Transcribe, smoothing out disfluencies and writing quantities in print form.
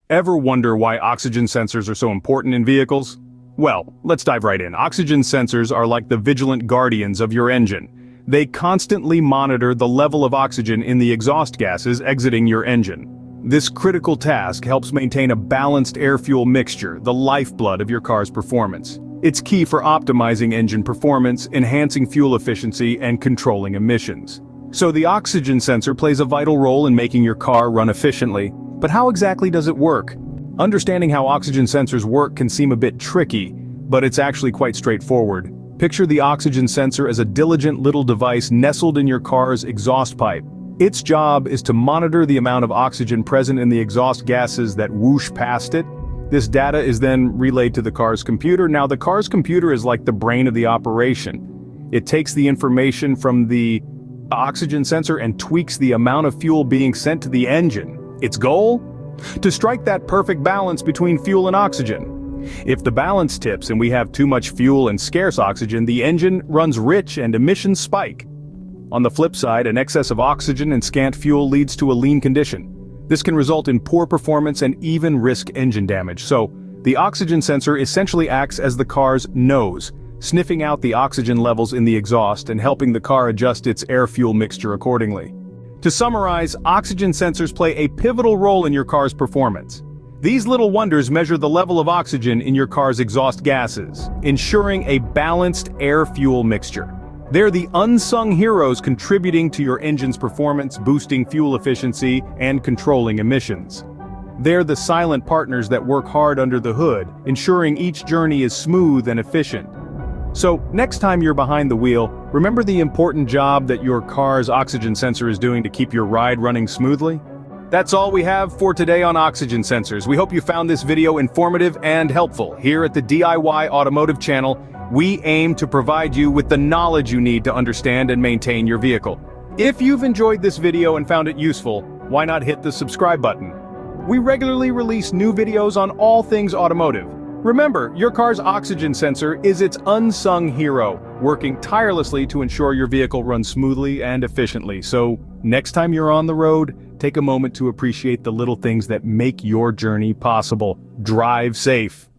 Ever wonder why oxygen sensors are so important in vehicles? Well, let's dive right in. Oxygen sensors are like the vigilant guardians of your engine. They constantly monitor the level of oxygen in the exhaust gases exiting your engine. This critical task helps maintain a balanced air-fuel mixture, the lifeblood of your car's performance. It's key for optimizing engine performance, enhancing fuel efficiency, and controlling emissions. So the oxygen sensor plays a vital role in making your car run efficiently. But how exactly does it work? Understanding how oxygen sensors work can seem a bit tricky, but it's actually quite straightforward. Picture the oxygen sensor as a diligent little device nestled in your car's exhaust pipe. Its job is to monitor the amount of oxygen present in the exhaust gases that whoosh past it. This data is then relayed to the car's computer. Now, the car's computer is like the brain of the operation. It takes the information from the oxygen sensor and tweaks the amount of fuel being sent to the engine. Its goal? To strike that perfect balance between fuel and oxygen. If the balance tips and we have too much fuel and scarce oxygen, the engine runs rich and emissions spike. On the flip side, an excess of oxygen and scant fuel leads to a lean condition. This can result in poor performance and even risk engine damage. So, the oxygen sensor essentially acts as the car's nose, sniffing out the oxygen levels in the exhaust and helping the car adjust its air-fuel mixture accordingly. To summarize, oxygen sensors play a pivotal role in your car's performance. These little wonders measure the level of oxygen in your car's exhaust gases, ensuring a balanced air-fuel mixture. They're the unsung heroes contributing to your engine's performance, boosting fuel efficiency, and controlling emissions. They're the silent partners that work hard under the hood, ensuring each journey is smooth and efficient. So, next time you're behind the wheel, remember the important job that your car's oxygen sensor is doing to keep your ride running smoothly? That's all we have for today on oxygen sensors. We hope you found this video informative and helpful. Here at the DIY Automotive channel, we aim to provide you with the knowledge you need to understand and maintain your vehicle. If you've enjoyed this video and found it useful, why not hit the subscribe button? We regularly release new videos on all things automotive. Remember, your car's oxygen sensor is its unsung hero, working tirelessly to ensure your vehicle runs smoothly and efficiently. So, next time you're on the road, take a moment to appreciate the little things that make your journey possible. Drive safe.